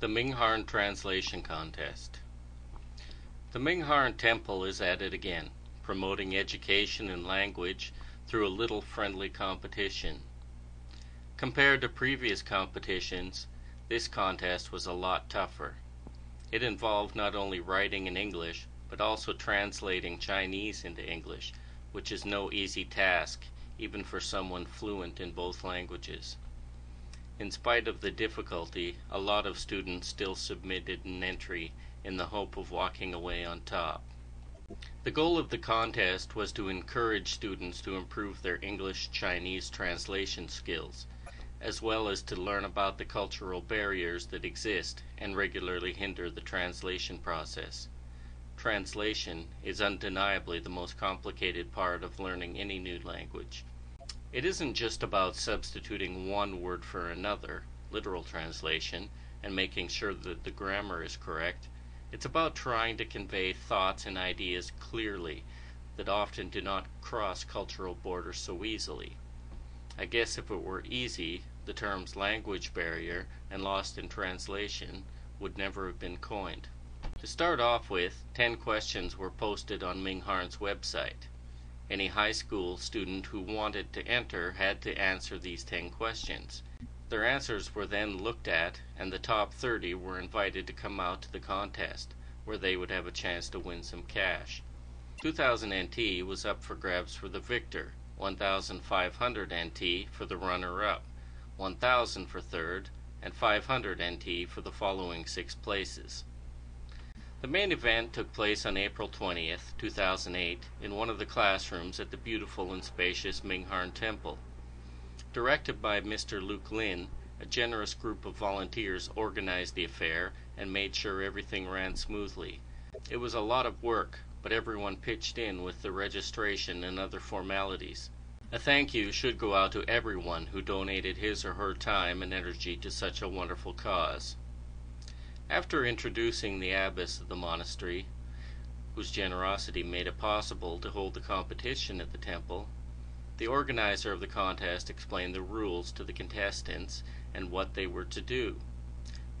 The Mingharn Translation Contest. The Mingharn Temple is at it again, promoting education and language through a little friendly competition. Compared to previous competitions, this contest was a lot tougher. It involved not only writing in English, but also translating Chinese into English, which is no easy task, even for someone fluent in both languages. In spite of the difficulty, a lot of students still submitted an entry in the hope of walking away on top. The goal of the contest was to encourage students to improve their English-Chinese translation skills, as well as to learn about the cultural barriers that exist and regularly hinder the translation process. Translation is undeniably the most complicated part of learning any new language. It isn't just about substituting one word for another, literal translation, and making sure that the grammar is correct. It's about trying to convey thoughts and ideas clearly that often do not cross cultural borders so easily. I guess if it were easy, the terms language barrier and lost in translation would never have been coined. To start off with, 10 questions were posted on Mingharn's website. Any high school student who wanted to enter had to answer these 10 questions. Their answers were then looked at, and the top 30 were invited to come out to the contest, where they would have a chance to win some cash. 2,000 NT was up for grabs for the victor, 1,500 NT for the runner-up, 1,000 for third, and 500 NT for the following 6 places. The main event took place on April 20th, 2008, in one of the classrooms at the beautiful and spacious Mingharn Temple. Directed by Mr. Luke Lin, a generous group of volunteers organized the affair and made sure everything ran smoothly. It was a lot of work, but everyone pitched in with the registration and other formalities. A thank you should go out to everyone who donated his or her time and energy to such a wonderful cause. After introducing the abbess of the monastery, whose generosity made it possible to hold the competition at the temple, the organizer of the contest explained the rules to the contestants and what they were to do.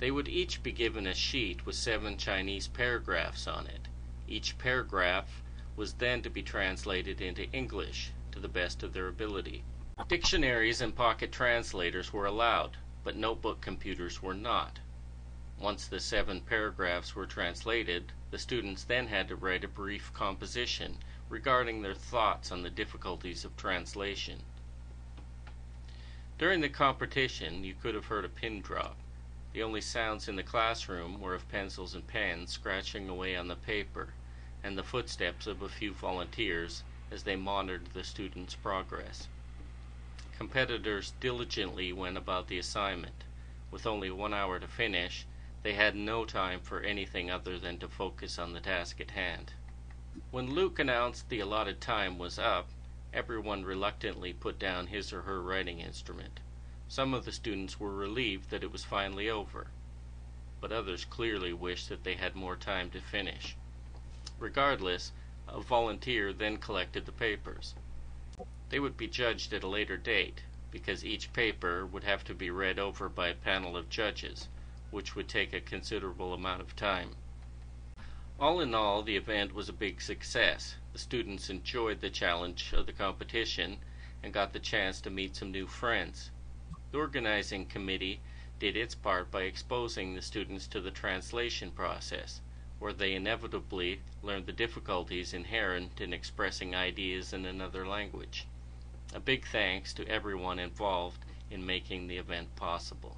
They would each be given a sheet with 7 Chinese paragraphs on it. Each paragraph was then to be translated into English to the best of their ability. Dictionaries and pocket translators were allowed, but notebook computers were not. Once the 7 paragraphs were translated, the students then had to write a brief composition regarding their thoughts on the difficulties of translation. During the competition, you could have heard a pin drop. The only sounds in the classroom were of pencils and pens scratching away on the paper, and the footsteps of a few volunteers as they monitored the students' progress. Competitors diligently went about the assignment. With only 1 hour to finish, they had no time for anything other than to focus on the task at hand. When Luke announced the allotted time was up, everyone reluctantly put down his or her writing instrument. Some of the students were relieved that it was finally over, but others clearly wished that they had more time to finish. Regardless, a volunteer then collected the papers. They would be judged at a later date, because each paper would have to be read over by a panel of judges, which would take a considerable amount of time. All in all, the event was a big success. The students enjoyed the challenge of the competition and got the chance to meet some new friends. The organizing committee did its part by exposing the students to the translation process, where they inevitably learned the difficulties inherent in expressing ideas in another language. A big thanks to everyone involved in making the event possible.